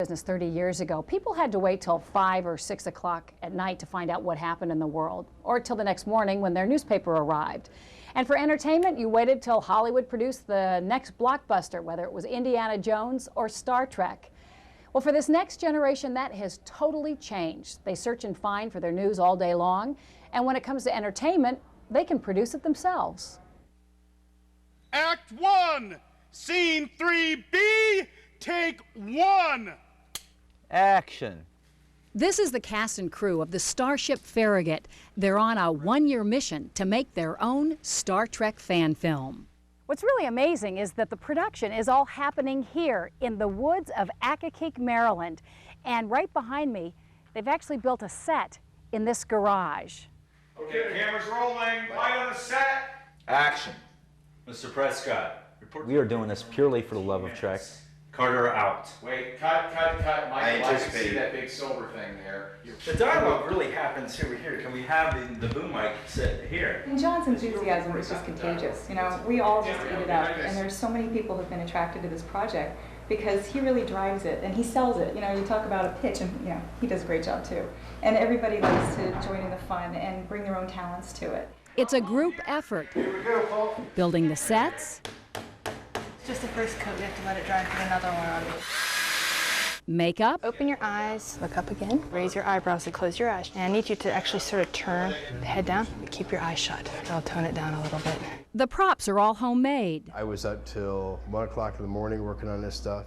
Business 30 years ago, people had to wait till 5 or 6 o'clock at night to find out what happened in the world, or till the next morning when their newspaper arrived. And for entertainment, you waited till Hollywood produced the next blockbuster, whether it was Indiana Jones or Star Trek. Well, for this next generation, that has totally changed. They search and find for their news all day long, and when it comes to entertainment, they can produce it themselves. Act 1, Scene 3B, Take 1. Action. This is the cast and crew of the Starship Farragut. They're on a one-year mission to make their own Star Trek fan film. What's really amazing is that the production is all happening here in the woods of Accokeek, Maryland. And right behind me, they've actually built a set in this garage. Okay, cameras rolling. Light on the set. Action. Mr. Prescott. We are doing this purely for the love of Trek. Carter out. Wait, cut. Michael, I can see that big silver thing there. The dialogue really happens over here. Can we have the boom mic sit here? And John's enthusiasm is just contagious. You know, we all just eat it up. And there's so many people who've been attracted to this project because he really drives it and he sells it. You know, you talk about a pitch and, you know, he does a great job too. And everybody likes to join in the fun and bring their own talents to it. It's a group effort. Here we go, Paul. Building the sets, Just the first coat, you have to let it dry, put another one on. makeup, Open your eyes, look up again, raise your eyebrows and close your eyes. And I need you to actually sort of turn the head down, keep your eyes shut. I'll tone it down a little bit. the props are all homemade. I was up till 1 o'clock in the morning working on this stuff.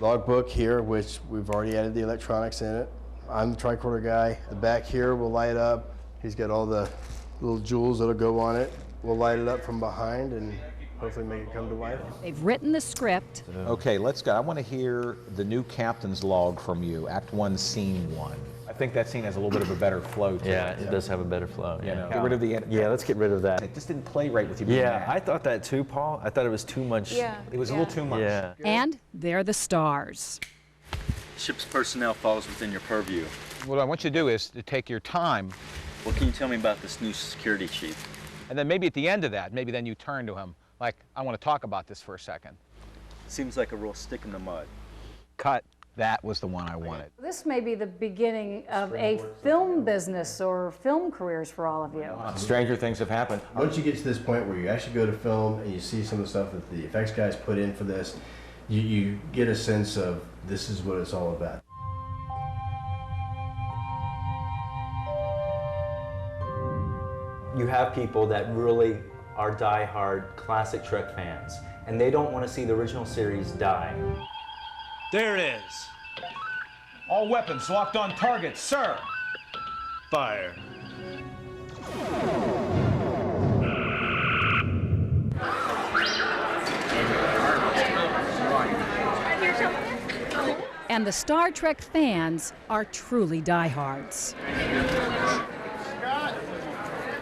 Logbook here, which we've already added the electronics in it. I'm the tricorder guy. The back here will light up. He's got all the little jewels that'll go on it. We'll light it up from behind and hopefully make it come to life. They've written the script, Okay, let's go. I want to hear the new captain's log from you, Act 1, Scene 1. I think that scene has a little bit of a better flow to Yeah, it. it does have a better flow. You Yeah. know, get rid of the edit. Yeah, let's get rid of that. It just didn't play right with you. being Yeah, mad. I thought that too, Paul. I thought it was too much. Yeah. It was a little too much. Yeah. and they're the stars. Ship's personnel falls within your purview. What I want you to do is to take your time, What can you tell me about this new security chief? and then maybe at the end of that, maybe then you turn to him, like, I want to talk about this for a second. Seems like a real stick in the mud. Cut. That was the one I wanted. This may be the beginning of a film business or film careers for all of you. Stranger things have happened. Once you get to this point where you actually go to film and you see some of the stuff that the effects guys put in for this, you get a sense of this is what it's all about. You have people that really are die-hard classic Trek fans, and they don't want to see the original series die. There it is. All weapons locked on target, sir. Fire. And the Star Trek fans are truly diehards.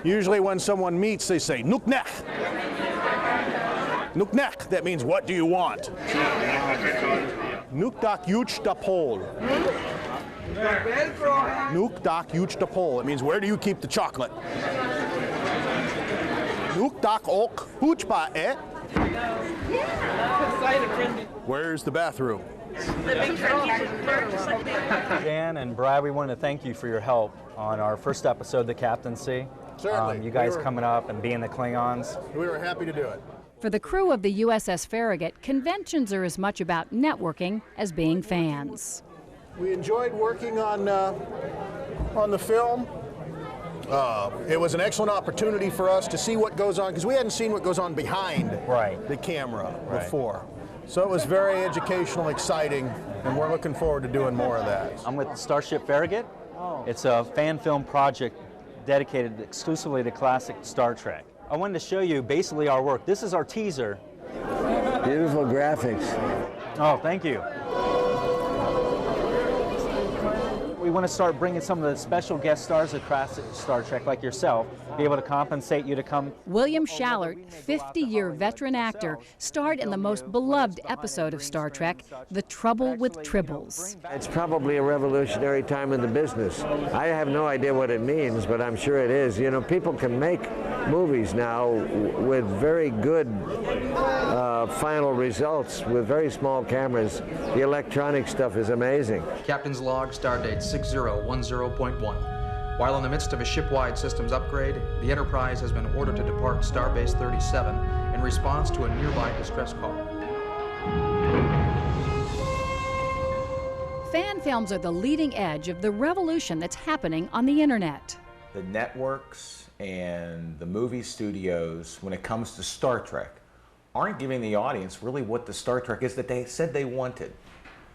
Usually when someone meets, they say, Nuknek. Nuknek, that means, what do you want? Nukdak yuch da pol. Nukdak yuch da pol. It means, where do you keep the chocolate? Nukdak ok huchba eh? Where's the bathroom? Dan and Brad, we want to thank you for your help on our first episode, The Captaincy. Certainly. You guys coming up and being the Klingons. We were happy to do it. For the crew of the USS Farragut, conventions are as much about networking as being fans. We enjoyed working on the film. It was an excellent opportunity for us to see what goes on, because we hadn't seen what goes on behind the camera before. So it was very educational, exciting, and we're looking forward to doing more of that. I'm with Starship Farragut. It's a fan film project dedicated exclusively to classic Star Trek. I wanted to show you basically our work. This is our teaser. Beautiful graphics. Oh, thank you. We want to start bringing some of the special guest stars across Star Trek, like yourself, be able to compensate you to come. William Schallert, 50-year veteran actor, starred in the most beloved episode of Star Trek, The Trouble with Tribbles. It's probably a revolutionary time in the business. I have no idea what it means, but I'm sure it is. You know, people can make movies now with very good final results with very small cameras. The electronic stuff is amazing. Captain's log, stardate 6010.1. While in the midst of a ship-wide systems upgrade, the Enterprise has been ordered to depart Starbase 37 in response to a nearby distress call. Fan films are the leading edge of the revolution that's happening on the internet. The networks and the movie studios, when it comes to Star Trek, aren't giving the audience really what the Star Trek is that they said they wanted.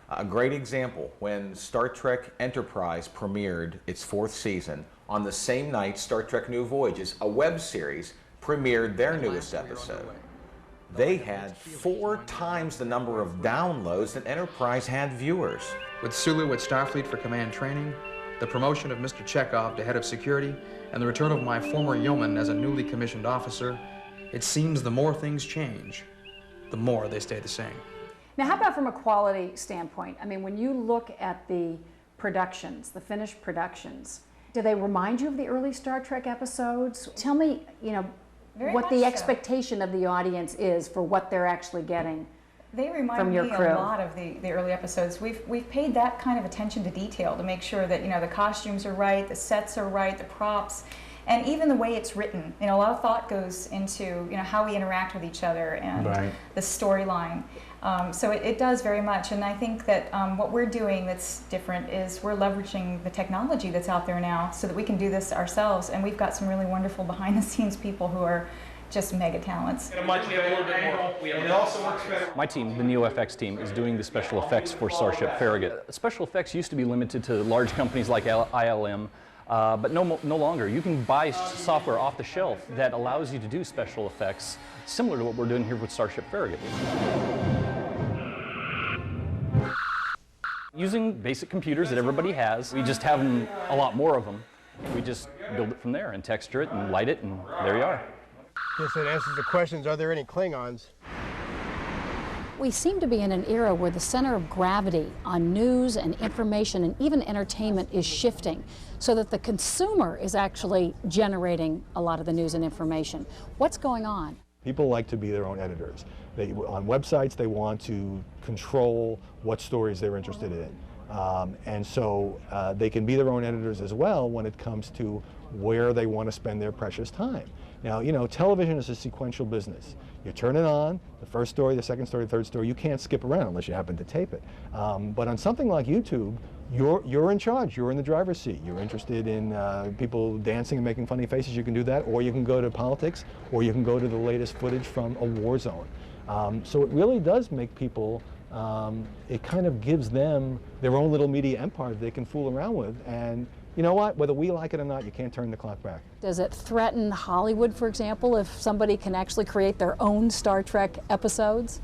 A great example, when Star Trek Enterprise premiered its 4th season, on the same night Star Trek New Voyages, a web series, premiered their newest episode. They had 4 times the number of downloads that Enterprise had viewers. With Sulu at Starfleet for command training, the promotion of Mr. Chekhov to head of security, and the return of my former yeoman as a newly commissioned officer, it seems the more things change, the more they stay the same. Now, how about from a quality standpoint? I mean, when you look at the productions, the finished productions, do they remind you of the early Star Trek episodes? Tell me, you know, what the expectation of the audience is for what they're actually getting. They remind from your me crew. a lot of the early episodes. We've paid that kind of attention to detail to make sure that, you know, the costumes are right, the sets are right, the props, and even the way it's written. You know, a lot of thought goes into, you know, how we interact with each other and the storyline. So it does very much, and I think that what we're doing that's different is we're leveraging the technology that's out there now so that we can do this ourselves, and we've got some really wonderful behind-the-scenes people who are just mega talents. My team, the NeoFX team, is doing the special effects for Starship Farragut. Special effects used to be limited to large companies like ILM, but no longer. You can buy software off the shelf that allows you to do special effects, similar to what we're doing here with Starship Farragut. Using basic computers that everybody has, we just have them, a lot more of them. We just build it from there and texture it and light it, and there you are. Guess that answers the questions, are there any Klingons? We seem to be in an era where the center of gravity on news and information and even entertainment is shifting so that the consumer is actually generating a lot of the news and information. What's going on? People like to be their own editors. On websites, they want to control what stories they're interested in. And so they can be their own editors as well when it comes to where they want to spend their precious time. Now, you know, television is a sequential business. You turn it on, the first story, the second story, the third story, you can't skip around unless you happen to tape it. But on something like YouTube, you're in charge, you're in the driver's seat. You're interested in people dancing and making funny faces, you can do that, or you can go to politics, or you can go to the latest footage from a war zone. So it really does make people, it kind of gives them their own little media empire that they can fool around with. And you know what, whether we like it or not, you can't turn the clock back. Does it threaten Hollywood, for example, if somebody can actually create their own Star Trek episodes?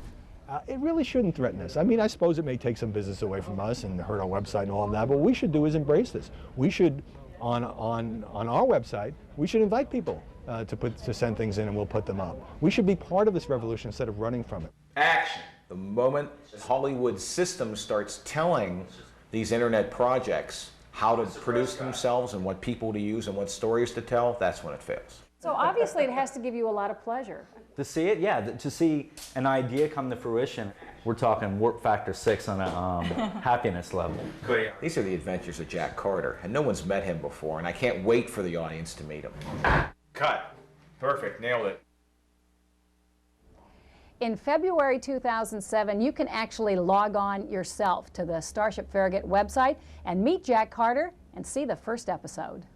It really shouldn't threaten us. I mean, I suppose it may take some business away from us and hurt our website and all of that, but what we should do is embrace this. We should, on our website, we should invite people to send things in and we'll put them up. We should be part of this revolution instead of running from it. Action. The moment Hollywood system starts telling these internet projects how to produce themselves and what people to use and what stories to tell, that's when it fails. So obviously it has to give you a lot of pleasure. To see it, yeah, to see an idea come to fruition. We're talking warp factor 6 on a happiness level. These are the adventures of Jack Carter, and no one's met him before, and I can't wait for the audience to meet him. Cut. Perfect. Nailed it. In February 2007, you can actually log on yourself to the Starship Farragut website and meet Jack Carter and see the first episode.